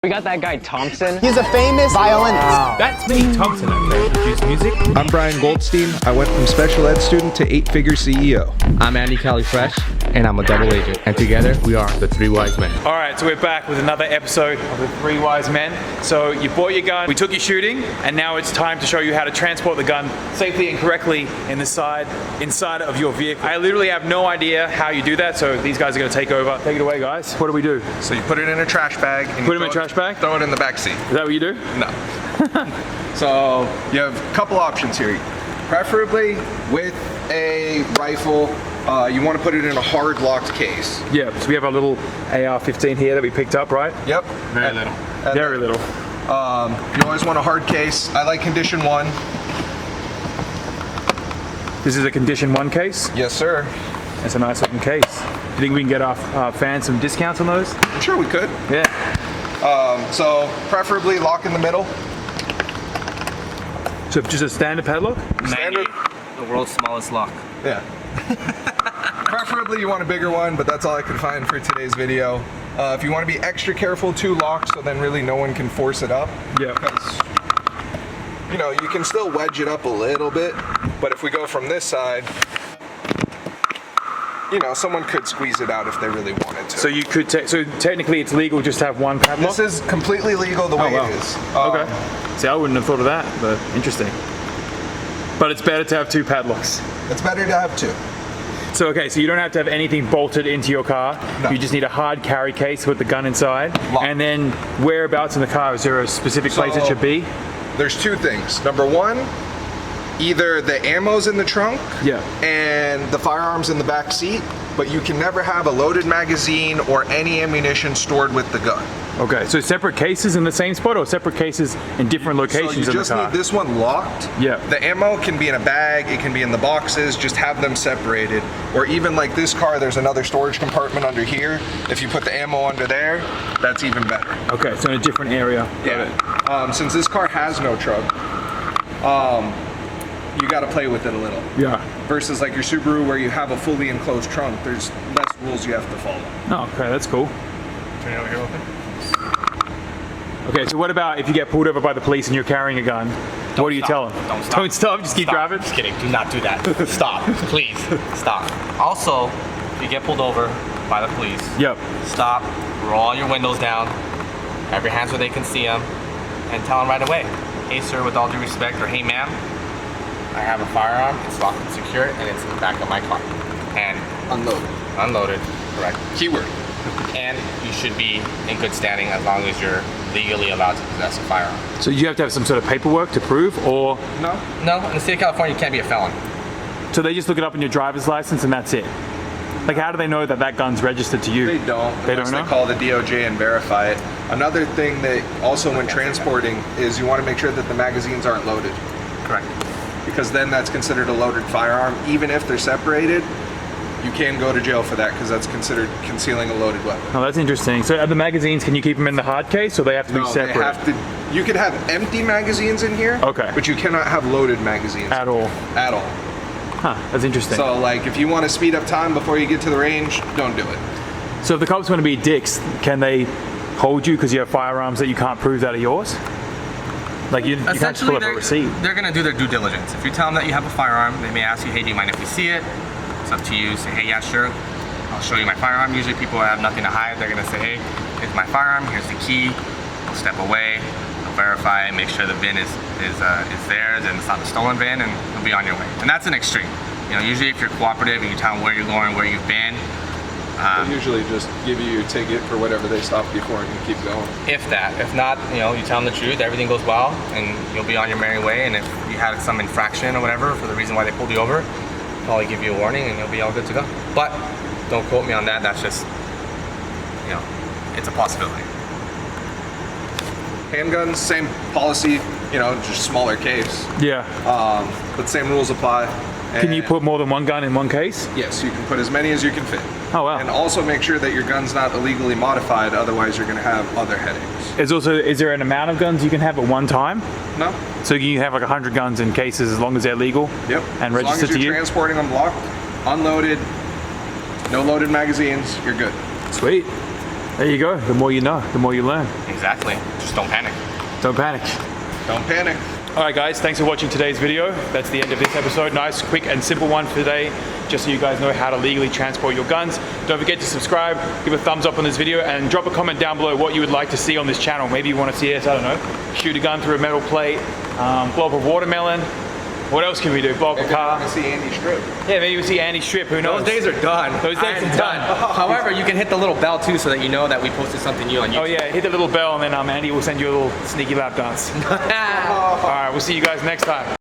We got that guy Thompson. He's a famous violinist. Wow. That's me, Thompson. I produce music. I'm Brian Goldstien. I went from special ed student to 8-figure CEO. I'm Andy Cali Fresh, and I'm a double agent. And together, we are the Three Wise Men. All right, so we're back with another episode of the Three Wise Men. So you bought your gun, we took you shooting, and now it's time to show you how to transport the gun safely and correctly inside of your vehicle. I literally have no idea how you do that, so these guys are gonna take over. Take it away, guys. What do we do? So you put it in a trash bag. And Put it in a trash bag? Throw it in the back seat. Is that what you do? No. So you have a couple options here. Preferably with a rifle, you want to put it in a hard locked case. Yeah, so we have our little AR-15 here that we picked up, right? Yep. Very little. Very little. You always want a hard case. I like condition 1. This is a condition 1 case. Yes, sir. That's a nice looking case. Do you think we can get our fans some discounts on those? I'm sure we could. Yeah. So preferably lock in the middle. So just a standard padlock? Standard. The world's smallest lock. Yeah. Preferably you want a bigger one, but that's all I could find for today's video. If you want to be extra careful, 2 locks, so then really no one can force it up. Yeah. Because, you know, you can still wedge it up a little bit, but if we go from this side, you know, someone could squeeze it out if they really wanted to. So you could so technically it's legal just to have one padlock? This is completely legal the way wow. it is. Okay. See, I wouldn't have thought of that, but interesting. But it's better to have 2 padlocks. It's better to have 2. So okay, so you don't have to have anything bolted into your car. No. You just need a hard carry case with the gun inside. Lock. And then whereabouts in the car, is there a specific place it should be? There's 2 things. Number 1, either the ammo's in the trunk and the firearm's in the back seat, but you can never have a loaded magazine or any ammunition stored with the gun. Okay, so separate cases in the same spot or separate cases in different locations in the car? So you just need this one locked. Yeah. The ammo can be in a bag, it can be in the boxes, just have them separated. Or even like this car, there's another storage compartment under here. If you put the ammo under there, that's even better. Okay, so in a different area. Yeah. Since this car has no trunk, you got to play with it a little. Yeah. Versus like your Subaru where you have a fully enclosed trunk, there's less rules you have to follow. Oh, okay, that's cool. Turn it over here a little bit. Okay, so what about if you get pulled over by the police and you're carrying a gun? What do you tell them? Don't stop. Don't stop, just keep driving? Just kidding. Do not do that. Stop. Please. Stop. Also, if you get pulled over by the police, Yep. stop, roll your windows down, have your hands where they can see them, and tell them right away, hey sir, with all due respect, or hey ma'am, I have a firearm, it's locked and secure, and it's in the back of my car. And unloaded, correct. Keyword. And you should be in good standing as long as you're legally allowed to possess a firearm. So you have to have some sort of paperwork to prove, or? No. No, in the state of California, you can't be a felon. So they just look it up in your driver's license and that's it? Like how do they know that that gun's registered to you? They don't. They don't Unless know? They call the DOJ and verify it. Another thing that also when transporting is you want to make sure that the magazines aren't loaded. Correct. Because then that's considered a loaded firearm. Even if they're separated, you can go to jail for that because that's considered concealing a loaded weapon. Oh, that's interesting. So are the magazines, can you keep them in the hard case or they have to be No, separate? they have to. You could have empty magazines in here. Okay. But you cannot have loaded magazines. At all? At all. Huh, that's interesting. So like if you want to speed up time before you get to the range, don't do it. So if the cops want to be dicks, can they hold you because you have firearms that you can't prove that are yours? Like you can't just pull up a receipt. They're going to do their due diligence. If you tell them that you have a firearm, they may ask you, hey, do you mind if we see it? It's up to you. Say, hey, yeah, sure. I'll show you my firearm. Usually people have nothing to hide. They're going to say, hey, here's my firearm. Here's the key. We'll step away. We'll verify, make sure the VIN is theirs and it's not a stolen VIN, and you'll be on your way. And that's an extreme. You know, usually if you're cooperative and you tell them where you're going, where you've been, They usually just give you your ticket for whatever they stopped you for and you keep going. if that. If not, you know, you tell them the truth, everything goes well, and you'll be on your merry way. And if you had some infraction or whatever for the reason why they pulled you over, they'll probably give you a warning and you'll be all good to go. But don't quote me on that. That's just, you know, it's a possibility. Handguns, same policy, you know, just smaller case. Yeah. But same rules apply. Can you And put more than one gun in one case? Yes, you can put as many as you can fit. Oh wow. And also make sure that your gun's not illegally modified, otherwise you're gonna have other headaches. Is there an amount of guns you can have at one time? No? So you can have like 100 guns in cases as long as they're legal? Yep. And as long registered as to you're you? transporting them locked, unloaded, no loaded magazines, you're good. Sweet. There you go. The more you know, the more you learn. Exactly. Just don't panic. Don't panic. Don't panic. All right, guys, thanks for watching today's video. That's the end of this episode. Nice, quick, and simple one for today, just so you guys know how to legally transport your guns. Don't forget to subscribe, give a thumbs up on this video, and drop a comment down below what you would like to see on this channel. Maybe you want to see us, I don't know, shoot a gun through a metal plate, blow up a watermelon. What else can we do? Blow up a car? Maybe see Andy strip. Yeah, maybe we see Andy strip, who knows? Those days are done. Those days are done. However, you can hit the little bell too so that you know that we posted something new on YouTube. Oh yeah, hit the little bell and then Andy will send you a little sneaky lap dance. All right, we'll see you guys next time.